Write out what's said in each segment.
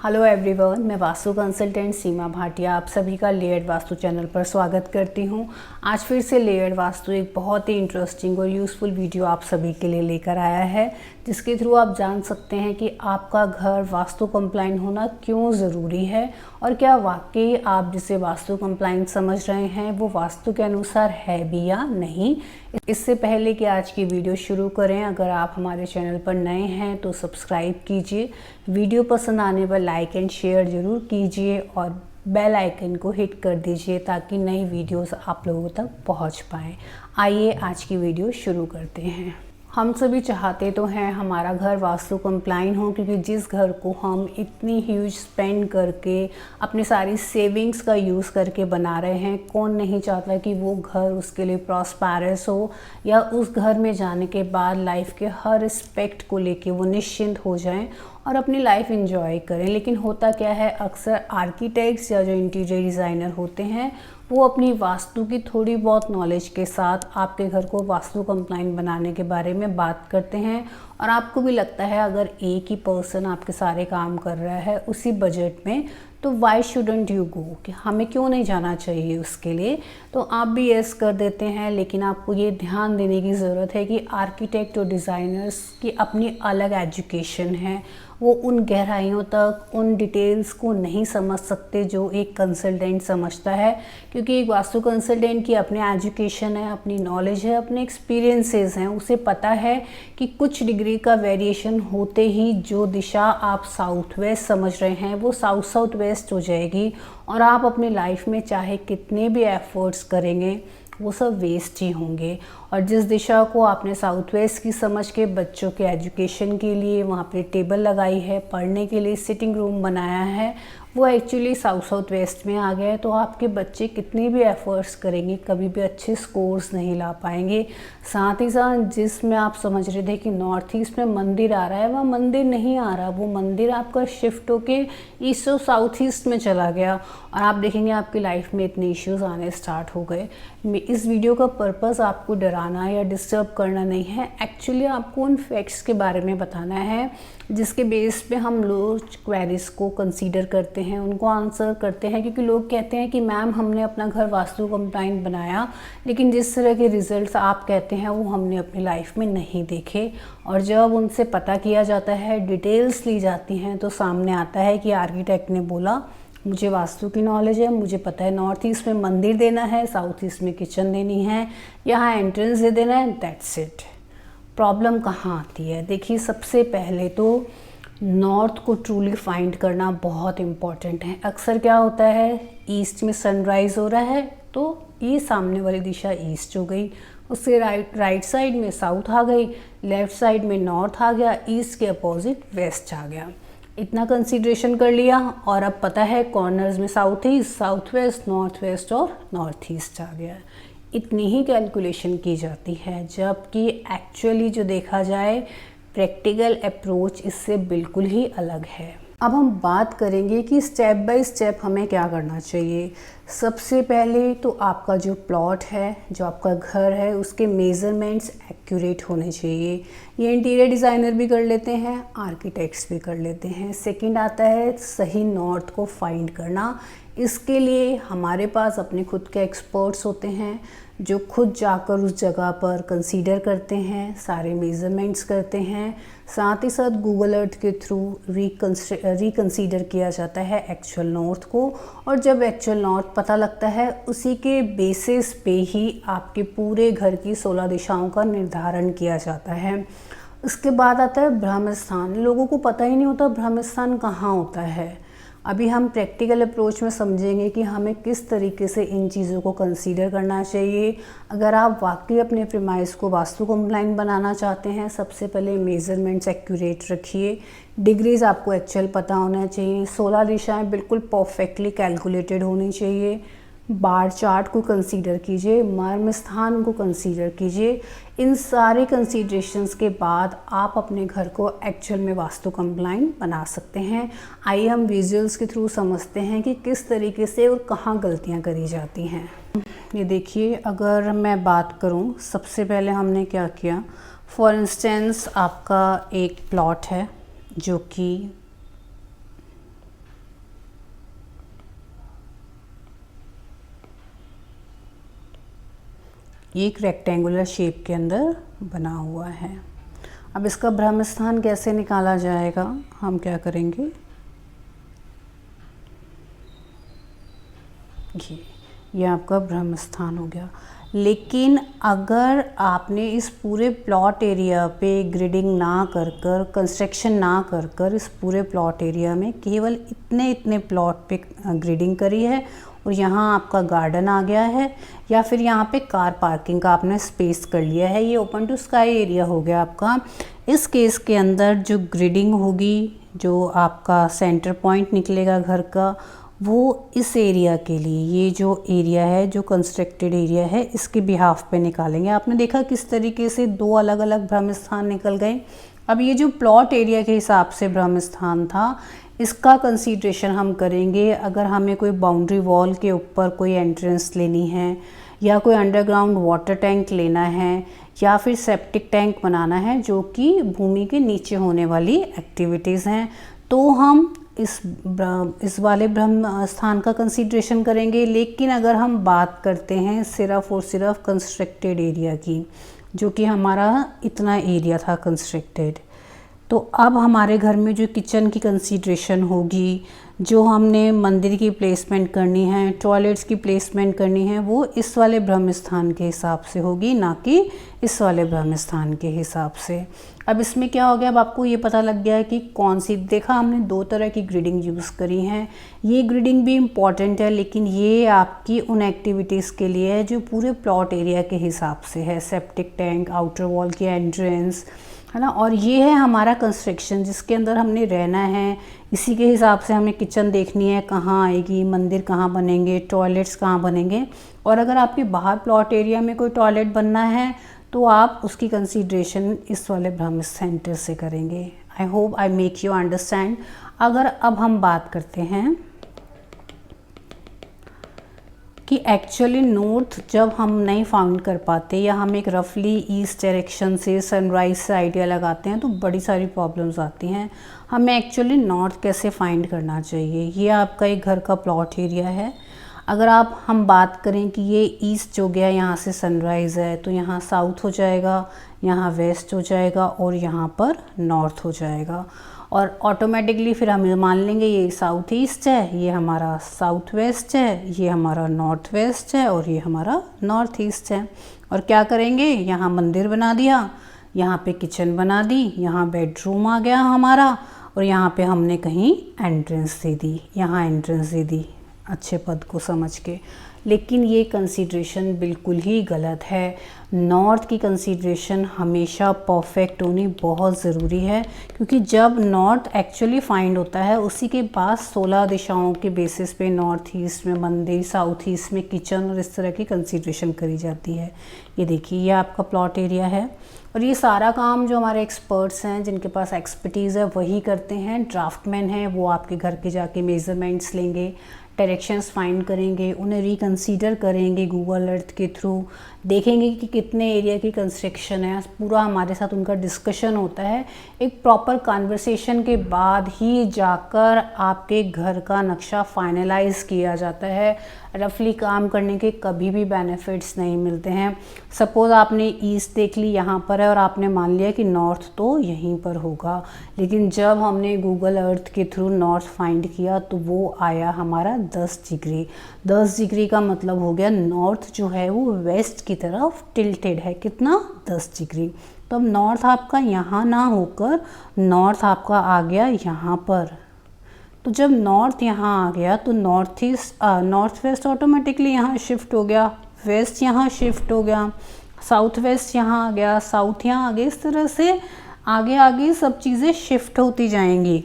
Hello everyone, मैं vastu consultant सीमा भाटिया आप सभी का लेयर्ड वास्तु चैनल पर स्वागत करती हूं। आज फिर से लेयर्ड वास्तु एक बहुत ही इंटरेस्टिंग और यूज़फुल वीडियो आप सभी के लिए लेकर आया है, जिसके थ्रू आप जान सकते हैं कि आपका घर वास्तु कंप्लाइंट होना क्यों ज़रूरी है और क्या वाकई आप जिसे वास्तु कंप्लाइंट समझ रहे हैं वो वास्तु के अनुसार है भी या नहीं। इससे पहले कि आज की वीडियो शुरू करें, अगर आप हमारे चैनल पर नए हैं तो सब्सक्राइब कीजिए, वीडियो पसंद आने पर लाइक एंड शेयर ज़रूर कीजिए और बेल आइकन को हिट कर दीजिए ताकि नई वीडियोस आप लोगों तक पहुंच पाएँ। आइए आज की वीडियो शुरू करते हैं। हम सभी चाहते तो हैं हमारा घर वास्तु कंप्लाइंट हो, क्योंकि जिस घर को हम इतनी ह्यूज स्पेंड करके अपनी सारी सेविंग्स का यूज़ करके बना रहे हैं, कौन नहीं चाहता कि वो घर उसके लिए प्रॉस्पेरस हो या उस घर में जाने के बाद लाइफ के हर एस्पेक्ट को लेके वो निश्चिंत हो जाएं और अपनी लाइफ एंजॉय करें। लेकिन होता क्या है, अक्सर आर्किटेक्ट्स या जो इंटीरियर डिज़ाइनर होते हैं वो अपनी वास्तु की थोड़ी बहुत नॉलेज के साथ आपके घर को वास्तु कंप्लाइंट बनाने के बारे में बात करते हैं और आपको भी लगता है अगर एक ही पर्सन आपके सारे काम कर रहा है उसी बजट में तो वाई शुडंट यू गो, कि हमें क्यों नहीं जाना चाहिए उसके लिए। तो आप भी यस कर देते हैं, लेकिन आपको ये ध्यान देने की ज़रूरत है कि आर्किटेक्ट और डिज़ाइनर्स की अपनी अलग एजुकेशन है, वो उन गहराइयों तक उन डिटेल्स को नहीं समझ सकते जो एक कंसल्टेंट समझता है, क्योंकि एक वास्तु कंसल्टेंट की अपनी एजुकेशन है, अपनी नॉलेज है, अपने एक्सपीरियंसेस हैं। उसे पता है कि कुछ डिग्री का वेरिएशन होते ही जो दिशा आप साउथ वेस्ट समझ रहे हैं वो साउथ साउथ वेस्ट हो जाएगी और आप अपनी लाइफ में चाहे कितने भी एफर्ट्स करेंगे वो सब वेस्ट ही होंगे। और जिस दिशा को आपने साउथ वेस्ट की समझ के बच्चों के एजुकेशन के लिए वहाँ पे टेबल लगाई है, पढ़ने के लिए सिटिंग रूम बनाया है, वो एक्चुअली साउथ साउथ वेस्ट में आ गया है, तो आपके बच्चे कितने भी एफर्ट्स करेंगे कभी भी अच्छे स्कोर्स नहीं ला पाएंगे। साथ ही साथ जिसमें आप समझ रहे थे कि नॉर्थ ईस्ट में मंदिर आ रहा है, वह मंदिर नहीं आ रहा, वो मंदिर आपका शिफ्ट होके ईस्ट और साउथ ईस्ट में चला गया और आप देखेंगे आपकी लाइफ में इतने इश्यूज आने स्टार्ट हो गए। इस वीडियो का पर्पज़ आपको डराना या डिस्टर्ब करना नहीं है, एक्चुअली आपको उन फैक्ट्स के बारे में बताना है जिसके बेस पे हम लोग क्वेरीज को कंसीडर करते हैं, उनको आंसर करते हैं। क्योंकि लोग कहते हैं कि मैम हमने अपना घर वास्तु कंप्लाइंट बनाया, लेकिन जिस तरह के रिजल्ट्स आप कहते हैं वो हमने अपनी लाइफ में नहीं देखे। और जब उनसे पता किया जाता है, डिटेल्स ली जाती हैं, तो सामने आता है कि आर्किटेक्ट ने बोला मुझे वास्तु की नॉलेज है, मुझे पता है नॉर्थ ईस्ट में मंदिर देना है, साउथ ईस्ट में किचन देनी है, यहाँ एंट्रेंस दे देना है, दैट्स इट। प्रॉब्लम कहाँ आती है? देखिए, सबसे पहले तो नॉर्थ को ट्रूली फाइंड करना बहुत इम्पॉर्टेंट है। अक्सर क्या होता है, ईस्ट में सनराइज़ हो रहा है तो ये सामने वाली दिशा ईस्ट हो गई, उसके राइट साइड में साउथ आ गई, लेफ़्ट साइड में नॉर्थ आ गया, ईस्ट के अपोजिट वेस्ट आ गया। इतना कंसीडरेशन कर लिया और अब पता है कॉर्नर्स में south east, south west, north west और नॉर्थ ईस्ट आ गया। इतनी ही कैलकुलेशन की जाती है, जबकि एक्चुअली जो देखा जाए प्रैक्टिकल अप्रोच इससे बिल्कुल ही अलग है। अब हम बात करेंगे कि स्टेप बाय स्टेप हमें क्या करना चाहिए। सबसे पहले तो आपका जो प्लॉट है, जो आपका घर है, उसके मेज़रमेंट्स एक्यूरेट होने चाहिए। ये इंटीरियर डिज़ाइनर भी कर लेते हैं, आर्किटेक्ट्स भी कर लेते हैं। सेकंड आता है सही नॉर्थ को फाइंड करना। इसके लिए हमारे पास अपने खुद के एक्सपर्ट्स होते हैं जो खुद जाकर उस जगह पर कंसीडर करते हैं, सारे मेज़रमेंट्स करते हैं। साथ ही साथ गूगल अर्थ के थ्रू रिकंसीडर किया जाता है एक्चुअल नॉर्थ को, और जब एक्चुअल नॉर्थ पता लगता है उसी के बेसिस पे ही आपके पूरे घर की 16 दिशाओं का निर्धारण किया जाता है। उसके बाद आता है ब्रह्म स्थान। लोगों को पता ही नहीं होता ब्रह्म स्थान कहाँ होता है। अभी हम प्रैक्टिकल अप्रोच में समझेंगे कि हमें किस तरीके से इन चीज़ों को कंसीडर करना चाहिए। अगर आप वाकई अपने प्रीमाइस को वास्तु कंप्लाइंट बनाना चाहते हैं, सबसे पहले मेज़रमेंट्स एक्यूरेट रखिए, डिग्रीज़ आपको एक्चुअल पता होना चाहिए, 16 दिशाएं बिल्कुल परफेक्टली कैलकुलेटेड होनी चाहिए। बार चार्ट को कंसीडर कीजिए, मर्म स्थान को कंसीडर कीजिए। इन सारे कंसीडरेशंस के बाद आप अपने घर को एक्चुअल में वास्तु कंप्लाइंट बना सकते हैं। आइए हम विजुअल्स के थ्रू समझते हैं कि किस तरीके से और कहाँ गलतियाँ करी जाती हैं। ये देखिए, अगर मैं बात करूँ, सबसे पहले हमने क्या किया, फॉर इंस्टेंस आपका एक प्लॉट है जो कि ये एक रेक्टेंगुलर शेप के अंदर बना हुआ है। अब इसका ब्रह्म स्थान कैसे निकाला जाएगा, हम क्या करेंगे, ये आपका ब्रह्म स्थान हो गया। लेकिन अगर आपने इस पूरे प्लॉट एरिया पे ग्रिडिंग ना कर कर, कंस्ट्रक्शन ना कर कर, इस पूरे प्लॉट एरिया में केवल इतने प्लॉट पे ग्रिडिंग करी है और यहाँ आपका गार्डन आ गया है, या फिर यहाँ पे कार पार्किंग का आपने स्पेस कर लिया है, ये ओपन टू स्काई एरिया हो गया आपका। इस केस के अंदर जो ग्रिडिंग होगी, जो आपका सेंटर पॉइंट निकलेगा घर का, वो इस एरिया के लिए, ये जो एरिया है, जो कंस्ट्रक्टेड एरिया है, इसके बिहाफ पे निकालेंगे। आपने देखा किस तरीके से दो अलग अलग ब्रह्म स्थान निकल गए। अब ये जो प्लॉट एरिया के हिसाब से ब्रह्म स्थान था, इसका कंसीडरेशन हम करेंगे अगर हमें कोई बाउंड्री वॉल के ऊपर कोई एंट्रेंस लेनी है, या कोई अंडरग्राउंड वाटर टैंक लेना है, या फिर सेप्टिक टैंक बनाना है, जो कि भूमि के नीचे होने वाली एक्टिविटीज़ हैं, तो हम इस वाले ब्रह्म स्थान का कंसीडरेशन करेंगे। लेकिन अगर हम बात करते हैं सिर्फ और सिर्फ कंस्ट्रक्टेड एरिया की, जो कि हमारा इतना एरिया था कंस्ट्रक्टेड, तो अब हमारे घर में जो किचन की कंसीडरेशन होगी, जो हमने मंदिर की प्लेसमेंट करनी है, टॉयलेट्स की प्लेसमेंट करनी है, वो इस वाले ब्रह्म स्थान के हिसाब से होगी, ना कि इस वाले ब्रह्म स्थान के हिसाब से। अब इसमें क्या हो गया, अब आपको ये पता लग गया कि कौन सी, देखा हमने दो तरह की ग्रिडिंग यूज़ करी हैं। ये ग्रिडिंग भी इम्पॉर्टेंट है, लेकिन ये आपकी उन एक्टिविटीज़ के लिए है जो पूरे प्लॉट एरिया के हिसाब से है, सेप्टिक टैंक, आउटर वॉल की एंट्रेंस, है ना। और ये है हमारा कंस्ट्रक्शन जिसके अंदर हमने रहना है। इसी के हिसाब से हमें किचन देखनी है कहाँ आएगी, मंदिर कहाँ बनेंगे, टॉयलेट्स कहाँ बनेंगे। और अगर आपके बाहर प्लॉट एरिया में कोई टॉयलेट बनना है तो आप उसकी कंसीडरेशन इस वाले ब्रह्म सेंटर से करेंगे। I hope I make you understand. अगर अब हम बात करते हैं कि एक्चुअली नॉर्थ जब हम नहीं फाउंड कर पाते, या हम एक रफली ईस्ट डायरेक्शन से सनराइज से आइडिया लगाते हैं, तो बड़ी सारी प्रॉब्लम्स आती हैं। हमें एक्चुअली नॉर्थ कैसे फाइंड करना चाहिए। ये आपका एक घर का प्लॉट एरिया है। अगर हम बात करें कि ये ईस्ट हो गया, यहाँ से सनराइज़ है, तो यहाँ साउथ हो जाएगा, यहाँ वेस्ट हो जाएगा और यहाँ पर नॉर्थ हो जाएगा। और ऑटोमेटिकली फिर हम मान लेंगे ये साउथ ईस्ट है, ये हमारा साउथ वेस्ट है, ये हमारा नॉर्थ वेस्ट है और ये हमारा नॉर्थ ईस्ट है। और क्या करेंगे, यहाँ मंदिर बना दिया, यहाँ पे किचन बना दी, यहाँ बेडरूम आ गया हमारा, और यहाँ पे हमने कहीं एंट्रेंस दे दी, यहाँ एंट्रेंस दे दी अच्छे पद को समझ के। लेकिन ये कंसीडरेशन बिल्कुल ही गलत है। नॉर्थ की कंसीडरेशन हमेशा परफेक्ट होनी बहुत ज़रूरी है, क्योंकि जब नॉर्थ एक्चुअली फाइंड होता है उसी के बाद 16 दिशाओं के बेसिस पे नॉर्थ ईस्ट में मंदिर, साउथ ईस्ट में किचन और इस तरह की कंसीडरेशन करी जाती है। ये देखिए, ये आपका प्लॉट एरिया है और ये सारा काम जो हमारे एक्सपर्ट्स हैं, जिनके पास एक्सपर्टीज़ है, वही करते हैं। ड्राफ्टमैन हैं, वो आपके घर के जाके मेज़रमेंट्स लेंगे, डायरेक्शंस फाइंड करेंगे, उन्हें रिकंसीडर करेंगे गूगल अर्थ के थ्रू, देखेंगे कि कितने एरिया की कंस्ट्रक्शन है, पूरा हमारे साथ उनका डिस्कशन होता है। एक प्रॉपर कन्वर्सेशन के बाद ही जाकर आपके घर का नक्शा फाइनलाइज किया जाता है। रफली काम करने के कभी भी बेनिफिट्स नहीं मिलते हैं। सपोज़ आपने ईस्ट देख ली यहाँ पर है और आपने मान लिया कि नॉर्थ तो यहीं पर होगा, लेकिन जब हमने गूगल अर्थ के थ्रू नॉर्थ फाइंड किया तो वो आया हमारा 10 डिग्री। 10 डिग्री का मतलब हो गया नॉर्थ जो है वो वेस्ट की तरफ टिल्टेड है। कितना? 10 डिग्री। तो अब नॉर्थ आपका यहाँ ना होकर नॉर्थ आपका आ गया यहाँ पर। तो जब नॉर्थ यहाँ आ गया तो north east north west automatically यहाँ शिफ्ट हो गया, वेस्ट यहाँ शिफ्ट हो गया, साउथ वेस्ट यहाँ आ गया, साउथ यहाँ आ गया। इस तरह से आगे आगे सब चीज़ें शिफ्ट होती जाएंगी।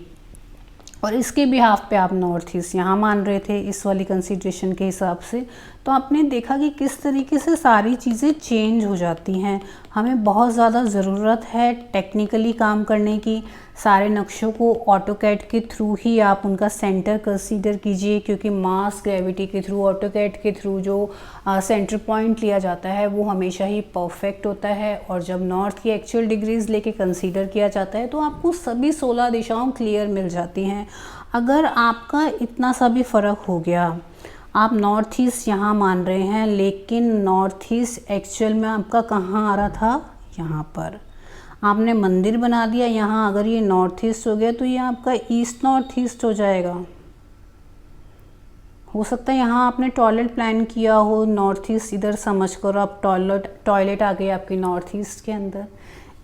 और इसके बिहाफ पे आप नॉर्थ ईस्ट यहाँ मान रहे थे इस वाली कंसीडरेशन के हिसाब से, तो आपने देखा कि किस तरीके से सारी चीज़ें चेंज हो जाती हैं। हमें बहुत ज़्यादा ज़रूरत है टेक्निकली काम करने की। सारे नक्शों को ऑटोकैड के थ्रू ही आप उनका सेंटर कंसीडर कीजिए, क्योंकि मास ग्रेविटी के थ्रू, ऑटोकैड के थ्रू जो सेंटर पॉइंट लिया जाता है वो हमेशा ही परफेक्ट होता है। और जब नॉर्थ की एक्चुअल डिग्रीज़ लेके कंसीडर किया जाता है तो आपको सभी 16 दिशाओं क्लियर मिल जाती हैं। अगर आपका इतना सा भी फ़र्क हो गया, आप नॉर्थ ईस्ट यहाँ मान रहे हैं, लेकिन नॉर्थ ईस्ट एक्चुअल में आपका कहाँ आ रहा था, यहाँ पर। आपने मंदिर बना दिया यहाँ, अगर ये नॉर्थ ईस्ट हो गया तो ये आपका ईस्ट नॉर्थ ईस्ट हो जाएगा। हो सकता है यहाँ आपने टॉयलेट प्लान किया हो नॉर्थ ईस्ट इधर समझ कर, आप टॉयलेट आ गई आपकी नॉर्थ ईस्ट के अंदर।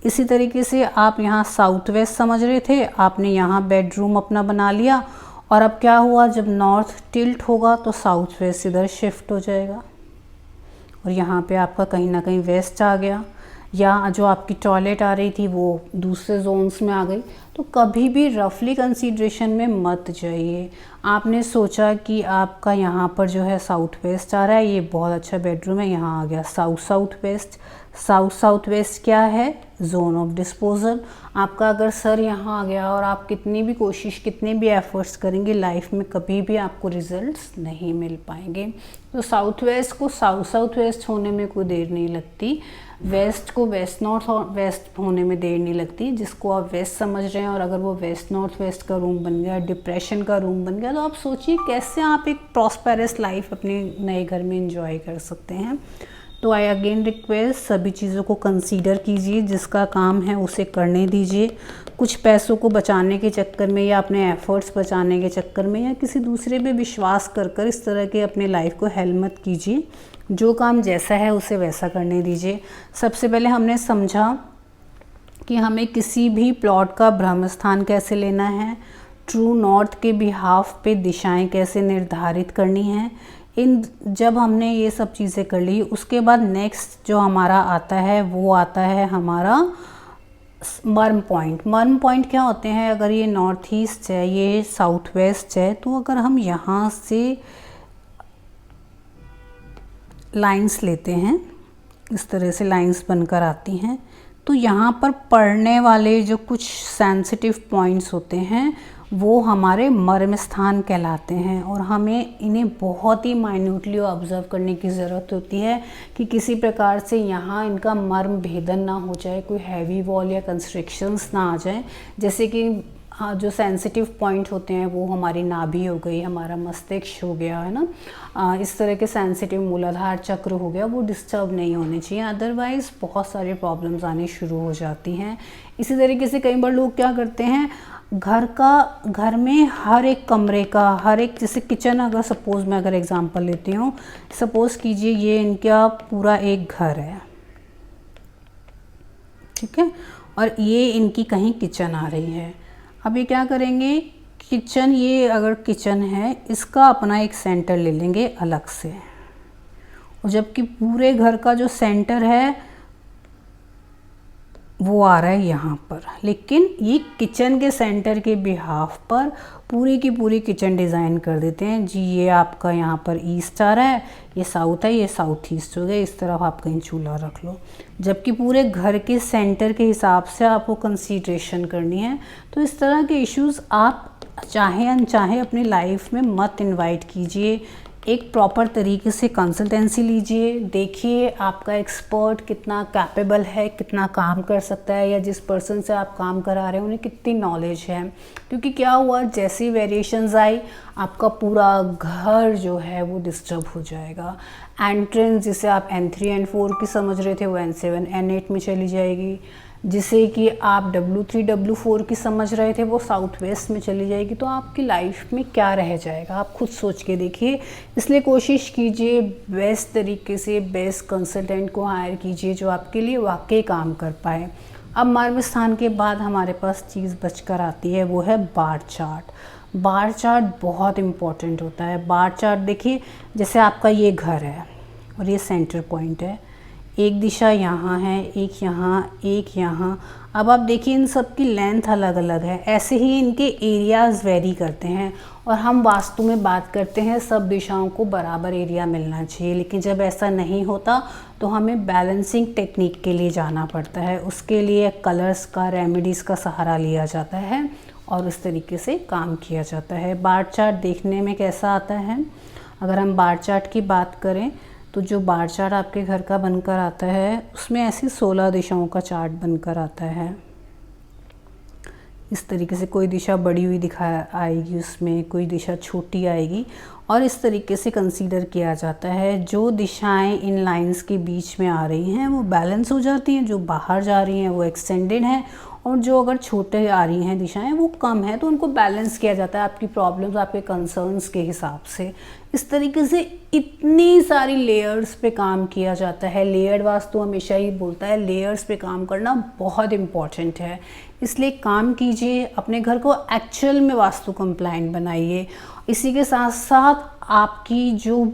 इसी तरीके से आप यहाँ साउथ वेस्ट समझ रहे थे, आपने यहाँ बेडरूम अपना बना लिया, और अब क्या हुआ, जब नॉर्थ टिल्ट होगा तो साउथ वेस्ट इधर शिफ्ट हो जाएगा, और यहाँ पे आपका कहीं ना कहीं वेस्ट आ गया, या जो आपकी टॉयलेट आ रही थी वो दूसरे जोन्स में आ गई। तो कभी भी रफली कंसीडरेशन में मत जाइए। आपने सोचा कि आपका यहाँ पर जो है साउथ वेस्ट आ रहा है, ये बहुत अच्छा बेडरूम है, यहाँ आ गया south south west. South west क्या है, जोन ऑफ डिस्पोजल। आपका अगर सर यहाँ आ गया और आप कितनी भी कोशिश, कितने भी एफर्ट्स करेंगे, लाइफ में कभी भी आपको रिजल्ट्स नहीं मिल पाएंगे। तो साउथ वेस्ट को साउथ वेस्ट होने में कोई देर नहीं लगती, वेस्ट को वेस्ट नॉर्थ वेस्ट होने में देर नहीं लगती। जिसको आप वेस्ट समझ रहे हैं और अगर वो वेस्ट नॉर्थ वेस्ट का रूम बन गया, डिप्रेशन का रूम बन गया, तो आप सोचिए कैसे आप एक प्रॉस्पेरस लाइफ अपने नए घर में एंजॉय कर सकते हैं। तो आई अगेन रिक्वेस्ट, सभी चीज़ों को कंसीडर कीजिए, जिसका काम है उसे करने दीजिए। कुछ पैसों को बचाने के चक्कर में, या अपने एफर्ट्स बचाने के चक्कर में, या किसी दूसरे पे विश्वास कर इस तरह के अपने लाइफ को हेल मत कीजिए। जो काम जैसा है उसे वैसा करने दीजिए। सबसे पहले हमने समझा कि हमें किसी भी प्लॉट का ब्रह्म स्थान कैसे लेना है, ट्रू नॉर्थ के बिहाफ पे दिशाएं कैसे निर्धारित करनी हैं। जब हमने ये सब चीज़ें कर ली, उसके बाद नेक्स्ट जो हमारा आता है वो आता है हमारा मर्म पॉइंट। मर्म पॉइंट क्या होते हैं, अगर ये नॉर्थ ईस्ट है, ये साउथ वेस्ट है, तो अगर हम यहाँ से लाइंस लेते हैं, इस तरह से लाइंस बनकर आती हैं, तो यहाँ पर पढ़ने वाले जो कुछ सेंसिटिव पॉइंट्स होते हैं वो हमारे मर्म स्थान कहलाते हैं, और हमें इन्हें बहुत ही माइन्यूटली ऑब्जर्व करने की ज़रूरत होती है कि किसी प्रकार से यहाँ इनका मर्म भेदन ना हो जाए, कोई हैवी वॉल या कंस्ट्रिक्शंस ना आ जाए। जैसे कि जो सेंसिटिव पॉइंट होते हैं वो हमारी नाभि हो गई, हमारा मस्तिष्क हो गया, है ना, इस तरह के सेंसिटिव मूलाधार चक्र हो गया, वो डिस्टर्ब नहीं होने चाहिए, अदरवाइज़ बहुत सारी प्रॉब्लम्स आनी शुरू हो जाती हैं। इसी तरीके से कई बार लोग क्या करते हैं, घर में हर एक कमरे का, हर एक, जैसे किचन, अगर सपोज़ मैं अगर एग्जांपल लेती हूँ, सपोज़ कीजिए ये इनका पूरा एक घर है, ठीक है, और ये इनकी कहीं किचन आ रही है। अब ये क्या करेंगे, किचन, ये अगर किचन है, इसका अपना एक सेंटर ले लेंगे अलग से, और जबकि पूरे घर का जो सेंटर है वो आ रहा है यहाँ पर, लेकिन ये किचन के सेंटर के बिहाफ पर पूरी की पूरी किचन डिज़ाइन कर देते हैं जी। ये आपका यहाँ पर ईस्ट आ रहा है, ये साउथ है, ये साउथ ईस्ट हो गया, इस तरफ आप कहीं चूल्हा रख लो, जबकि पूरे घर के सेंटर के हिसाब से आपको कंसीडरेशन करनी है। तो इस तरह के इश्यूज़ आप चाहे अनचाहे अपनी लाइफ में मत इनवाइट कीजिए। एक प्रॉपर तरीके से कंसल्टेंसी लीजिए, देखिए आपका एक्सपर्ट कितना कैपेबल है, कितना काम कर सकता है, या जिस पर्सन से आप काम करा रहे हैं उन्हें कितनी नॉलेज है। क्योंकि क्या हुआ, जैसी वेरिएशंस आई, आपका पूरा घर जो है वो डिस्टर्ब हो जाएगा। एंट्रेंस जिसे आप N3 N4 की समझ रहे थे वो N7 N8 में चली जाएगी, जिसे कि आप W3 W4 की समझ रहे थे वो साउथ वेस्ट में चली जाएगी। तो आपकी लाइफ में क्या रह जाएगा, आप खुद सोच के देखिए। इसलिए कोशिश कीजिए बेस्ट तरीके से बेस्ट कंसल्टेंट को हायर कीजिए जो आपके लिए वाकई काम कर पाए। अब मर्म स्थान के बाद हमारे पास चीज़ बचकर आती है, वो है बार चार्ट। बार चार्ट बहुत इम्पॉर्टेंट होता है। बार चार्ट देखिए, जैसे आपका ये घर है और ये सेंटर पॉइंट है, एक दिशा यहाँ है, एक यहाँ, एक यहाँ। अब आप देखिए इन सब की लेंथ अलग अलग है, ऐसे ही इनके एरियाज़ वेरी करते हैं। और हम वास्तु में बात करते हैं सब दिशाओं को बराबर एरिया मिलना चाहिए, लेकिन जब ऐसा नहीं होता तो हमें बैलेंसिंग टेक्निक के लिए जाना पड़ता है। उसके लिए कलर्स का, रेमेडीज़ का सहारा लिया जाता है और उस तरीके से काम किया जाता है। बार चार्ट देखने में कैसा आता है, अगर हम बार चार्ट की बात करें तो जो बार चार्ट आपके घर का बनकर आता है उसमें ऐसी 16 दिशाओं का चार्ट बनकर आता है। इस तरीके से कोई दिशा बड़ी हुई दिखा आएगी, उसमें कोई दिशा छोटी आएगी, और इस तरीके से कंसीडर किया जाता है। जो दिशाएं इन लाइंस के बीच में आ रही हैं वो बैलेंस हो जाती हैं, जो बाहर जा रही हैं वो एक्सटेंडेड हैं, और जो अगर छोटे आ रही हैं दिशाएं वो कम है, तो उनको बैलेंस किया जाता है आपकी प्रॉब्लम्स, आपके कंसर्न्स के हिसाब से। इस तरीके से इतनी सारी लेयर्स पे काम किया जाता है। लेयर्ड वास्तु हमेशा ही बोलता है लेयर्स पे काम करना बहुत इम्पॉर्टेंट है, इसलिए काम कीजिए, अपने घर को एक्चुअल में वास्तु कंप्लायंट बनाइए। इसी के साथ साथ आपकी जो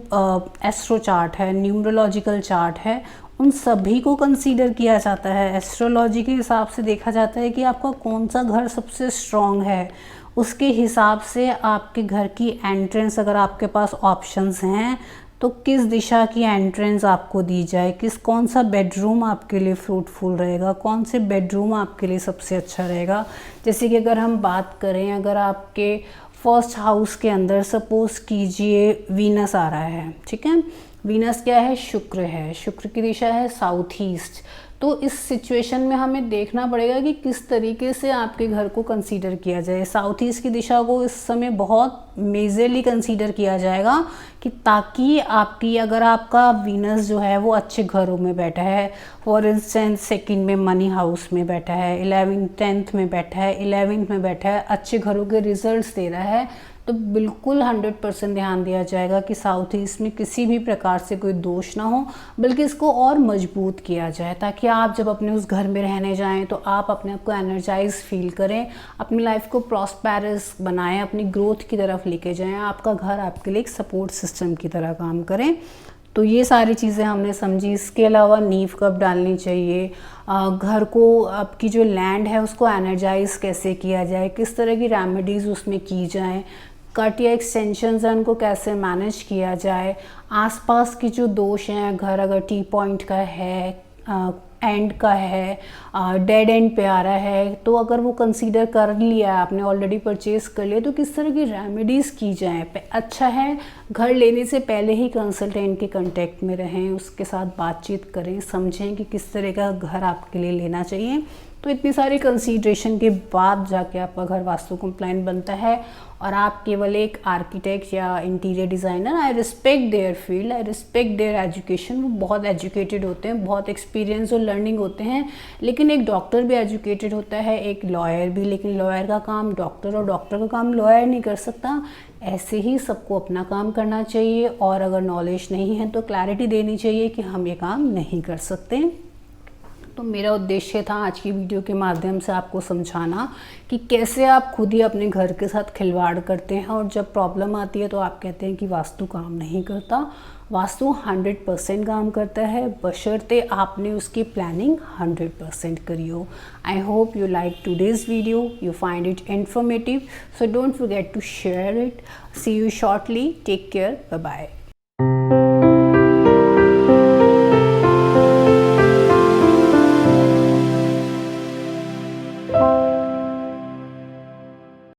एस्ट्रो चार्ट है, न्यूमरोलॉजिकल चार्ट है, उन सभी को कंसीडर किया जाता है। एस्ट्रोलॉजी के हिसाब से देखा जाता है कि आपका कौन सा घर सबसे स्ट्रॉन्ग है, उसके हिसाब से आपके घर की एंट्रेंस, अगर आपके पास ऑप्शंस हैं तो किस दिशा की एंट्रेंस आपको दी जाए, कौन सा बेडरूम आपके लिए फ्रूटफुल रहेगा, कौन से बेडरूम आपके लिए सबसे अच्छा रहेगा। जैसे कि अगर हम बात करें, अगर आपके फर्स्ट हाउस के अंदर सपोज कीजिए वीनस आ रहा है, ठीक है, वीनस क्या है, शुक्र है, शुक्र की दिशा है साउथ ईस्ट, तो इस सिचुएशन में हमें देखना पड़ेगा कि किस तरीके से आपके घर को कंसीडर किया जाए। साउथ ईस्ट की दिशा को इस समय बहुत मेजरली कंसीडर किया जाएगा कि ताकि आपकी, अगर आपका वीनस जो है वो अच्छे घरों में बैठा है, फॉर इंस्टेंस सेकंड में मनी हाउस में बैठा है, 11 10th में बैठा है, 11th में बैठा है, अच्छे घरों के रिजल्ट्स दे रहा है, तो बिल्कुल 100% ध्यान दिया जाएगा कि साउथ ईस्ट में किसी भी प्रकार से कोई दोष ना हो, बल्कि इसको और मजबूत किया जाए, ताकि आप जब अपने उस घर में रहने जाएं तो आप अपने आप को एनर्जाइज फील करें, अपनी लाइफ को प्रॉस्पेरस बनाएं, अपनी ग्रोथ की तरफ लेके जाएं, आपका घर आपके लिए एक सपोर्ट सिस्टम की तरह काम करें। तो ये सारी चीज़ें हमने समझी। इसके अलावा नींव कब डालनी चाहिए, घर को, आपकी जो लैंड है उसको एनर्जाइज कैसे किया जाए, किस तरह की रेमेडीज़ उसमें की जाएं, कट या एक्सटेंशंस हैं उनको कैसे मैनेज किया जाए, आसपास की जो दोष हैं, घर अगर टी पॉइंट का है, एंड का है, डेड एंड पे आ रहा है, तो अगर वो कंसीडर कर लिया है आपने, ऑलरेडी परचेज कर लिया, तो किस तरह की रेमेडीज़ की जाएँ। अच्छा है घर लेने से पहले ही कंसल्टेंट के कांटेक्ट में रहें, उसके साथ बातचीत करें, समझें कि किस तरह का घर आपके लिए लेना चाहिए। तो इतनी सारी कंसीडरेशन के बाद जाके आपका घर वास्तु कंप्लायंट बनता है, और आप केवल एक आर्किटेक्ट या interior designer, I respect their field, I respect there education, वो बहुत एजुकेटेड होते हैं, बहुत एक्सपीरियंस और लर्निंग होते हैं, लेकिन एक डॉक्टर भी एजुकेटेड होता है, एक लॉयर भी, लेकिन लॉयर का काम डॉक्टर और डॉक्टर का काम लॉयर नहीं कर सकता। ऐसे ही सबको अपना काम करना चाहिए, और अगर नॉलेज नहीं है तो क्लैरिटी देनी चाहिए कि हम ये काम नहीं कर सकते। तो मेरा उद्देश्य था आज की वीडियो के माध्यम से आपको समझाना कि कैसे आप खुद ही अपने घर के साथ खिलवाड़ करते हैं, और जब प्रॉब्लम आती है तो आप कहते हैं कि वास्तु काम नहीं करता। वास्तु 100% काम करता है, बशर्ते आपने उसकी प्लानिंग 100% करी हो। I hope you like today's video, you find it informative, so don't forget to share it. See you shortly, take care, bye bye.